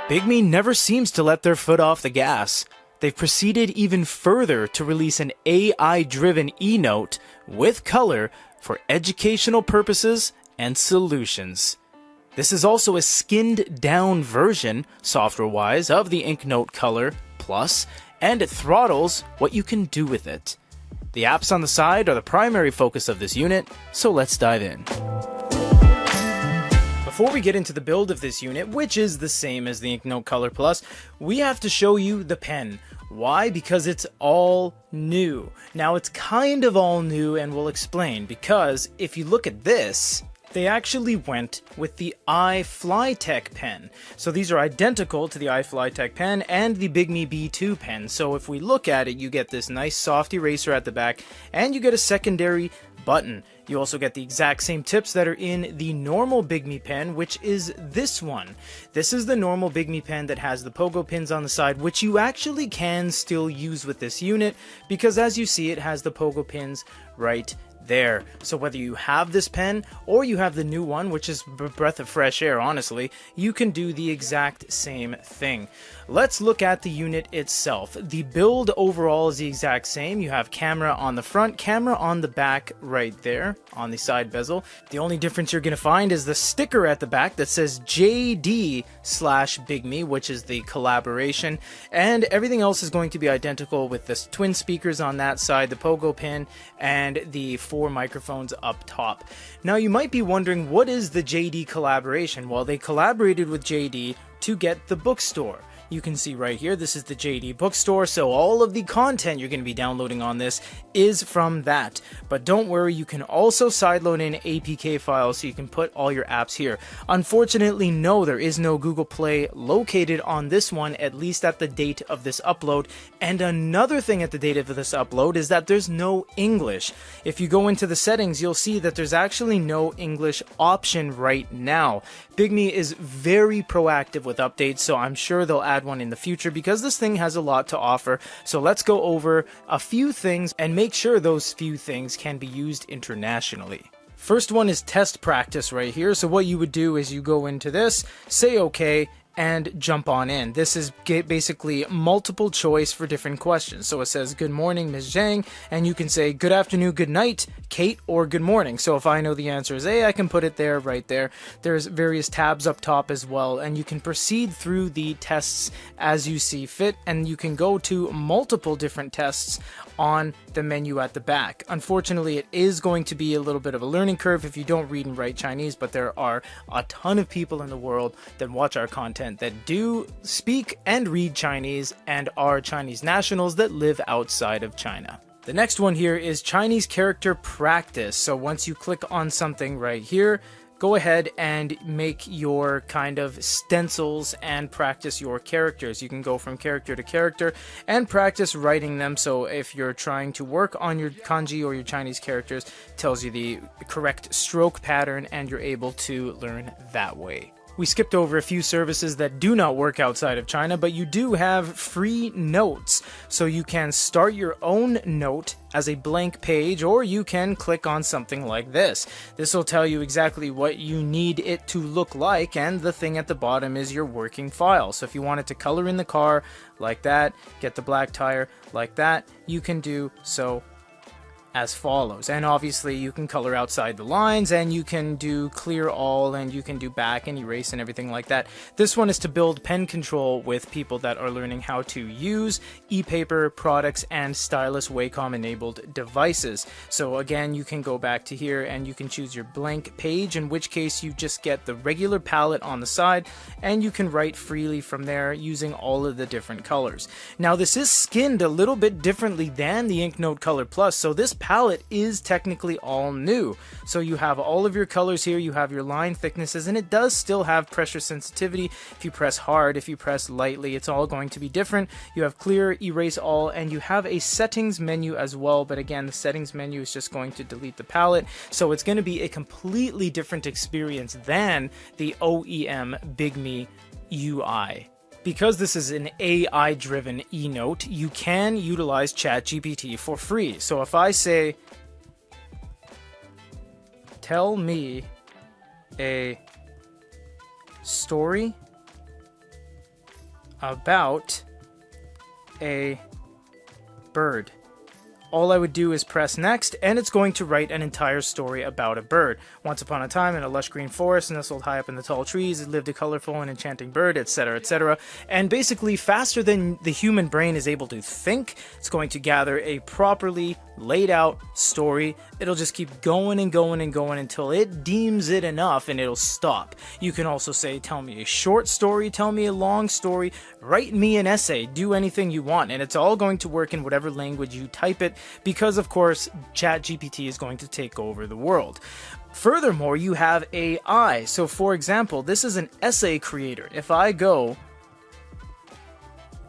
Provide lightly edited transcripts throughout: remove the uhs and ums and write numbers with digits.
Bigme never seems to let their foot off the gas. They've proceeded even further to release an AI-driven e-note with color for educational purposes and solutions. This is also a skinned-down version, software-wise, of the InkNote Color Plus, and it throttles what you can do with it. The apps on the side are the primary focus of this unit, so let's dive in. Before we get into the build of this unit, which is the same as the InkNote Color Plus, we have to show you the pen. Why? Because it's all new. Now it's kind of all new, and we'll explain, because if you look at this, they actually went with the iFlytek pen. So these are identical to the iFlytek pen and the Bigme B2 pen. So if we look at it, you get this nice soft eraser at the back, and you get a secondary button. You also get the exact same tips that are in the normal Bigme pen, which is this one. This is the normal Bigme pen that has the pogo pins on the side, which you actually can still use with this unit, because as you see, it has the pogo pins right there. So whether you have this pen or you have the new one, which is a breath of fresh air, honestly, you can do the exact same thing. Let's look at the unit itself. The build overall is the exact same. You have camera on the front, camera on the back right there on the side bezel. The only difference you're going to find is the sticker at the back that says JD/Bigme, which is the collaboration, and everything else is going to be identical with the twin speakers on that side, the pogo pin, and the 4 microphones up top. Now you might be wondering, what is the JD collaboration? Well, they collaborated with JD to get the bookstore. You can see right here, this is the JD bookstore, so all of the content you're going to be downloading on this is from that. But don't worry, you can also sideload in APK files so you can put all your apps here. Unfortunately, no, there is no Google Play located on this one, at least at the date of this upload. And another thing at the date of this upload is that there's no English. If you go into the settings, you'll see that there's actually no English option right now. Bigme is very proactive with updates, so I'm sure they'll add one in the future because this thing has a lot to offer. So let's go over a few things and make sure those few things can be used internationally. First one is test practice right here. So what you would do is you go into this, say okay, and jump on in. This is basically multiple choice for different questions. So it says, good morning, Ms. Zhang, and you can say, good afternoon, good night, Kate, or good morning. So if I know the answer is A, I can put it there, right there. There's various tabs up top as well, and you can proceed through the tests as you see fit, and you can go to multiple different tests on the menu at the back. Unfortunately, it is going to be a little bit of a learning curve if you don't read and write Chinese, but there are a ton of people in the world that watch our content that do speak and read Chinese and are Chinese nationals that live outside of China. The next one here is Chinese character practice. So once you click on something right here, go ahead and make your kind of stencils and practice your characters. You can go from character to character and practice writing them. So if you're trying to work on your kanji or your Chinese characters, it tells you the correct stroke pattern and you're able to learn that way. We skipped over a few services that do not work outside of China, but you do have free notes. So you can start your own note as a blank page, or you can click on something like this. This will tell you exactly what you need it to look like, and the thing at the bottom is your working file. So if you wanted to color in the car like that, get the black tire like that, you can do so as follows. And obviously you can color outside the lines, and you can do clear all, and you can do back and erase and everything like that. This one is to build pen control with people that are learning how to use e-paper products and stylus Wacom enabled devices. So again, you can go back to here and you can choose your blank page, in which case you just get the regular palette on the side and you can write freely from there using all of the different colors. Now this is skinned a little bit differently than the InkNote Color Plus, so this palette is technically all new. So you have all of your colors here, you have your line thicknesses, and it does still have pressure sensitivity. If you press hard, if you press lightly, it's all going to be different. You have clear, erase all, and you have a settings menu as well, but again, the settings menu is just going to delete the palette, so it's going to be a completely different experience than the OEM Bigme UI. Because this is an AI-driven e-note, you can utilize ChatGPT for free. So if I say, tell me a story about a bird. All I would do is press next, and it's going to write an entire story about a bird. Once upon a time, in a lush green forest, nestled high up in the tall trees, lived a colorful and enchanting bird, etc., etc. And basically, faster than the human brain is able to think, it's going to gather a properly laid out story. It'll just keep going and going and going until it deems it enough, and it'll stop. You can also say, tell me a short story, tell me a long story, write me an essay, do anything you want, and it's all going to work in whatever language you type it, because of course ChatGPT is going to take over the world. Furthermore, you have AI. So for example, this is an essay creator. If I go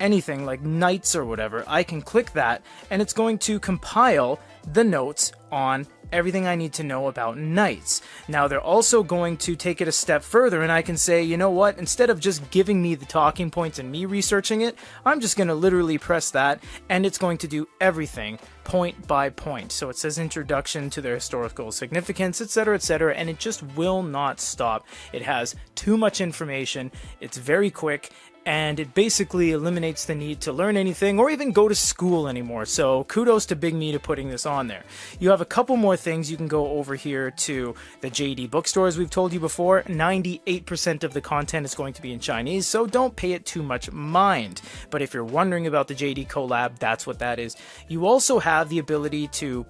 anything like nights or whatever, I can click that and it's going to compile the notes on everything I need to know about nights. Now they're also going to take it a step further, and I can say, you know what, instead of just giving me the talking points and me researching it, I'm just going to literally press that and it's going to do everything point by point. So it says introduction to their historical significance, etc., and it just will not stop. It has too much information, it's very quick, and it basically eliminates the need to learn anything or even go to school anymore. So kudos to Bigme to putting this on there. You have a couple more things. You can go over here to the JD bookstore. As we've told you before, 98% of the content is going to be in Chinese, so don't pay it too much mind. But if you're wondering about the JD collab, that's what that is. You also have the ability to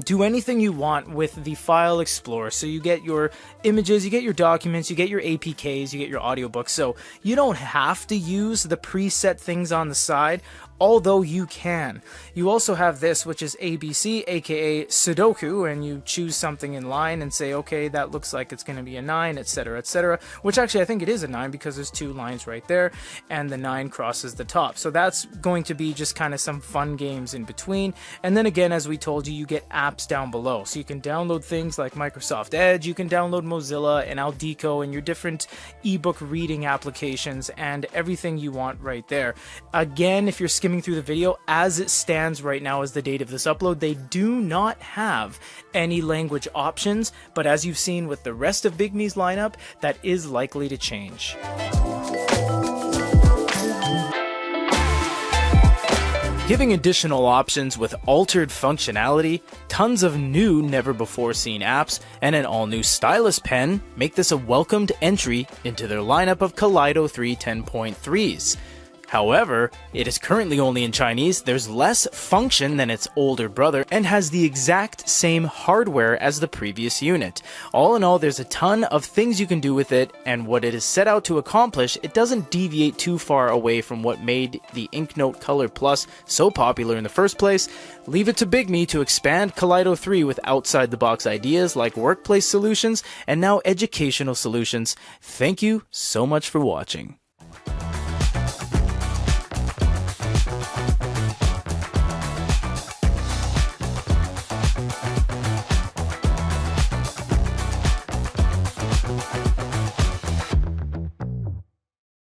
do anything you want with the file explorer. So you get your images, you get your documents, you get your APKs, you get your audiobooks. So you don't have to use the preset things on the side, although you can. You also have this, which is ABC, aka Sudoku, and you choose something in line and say, okay, that looks like it's going to be a 9, etc., which actually I think it is a 9 because there's 2 lines right there, and the 9 crosses the top. So that's going to be just kind of some fun games in between. And then again, as we told you, you get apps down below. So you can download things like Microsoft Edge, you can download Mozilla and Aldeco and your different ebook reading applications and everything you want right there. Again, if you're skimming through the video, as it stands right now as the date of this upload, they do not have any language options, but as you've seen with the rest of Bigme's lineup, that is likely to change. Giving additional options with altered functionality, tons of new never-before-seen apps, and an all-new stylus pen make this a welcomed entry into their lineup of Kaleido 3 10.3s. However, it is currently only in Chinese, there's less function than its older brother, and has the exact same hardware as the previous unit. All in all, there's a ton of things you can do with it, and what it is set out to accomplish, it doesn't deviate too far away from what made the Inknote Color Plus so popular in the first place. Leave it to Bigme to expand Kaleido 3 with outside-the-box ideas like workplace solutions, and now educational solutions. Thank you so much for watching.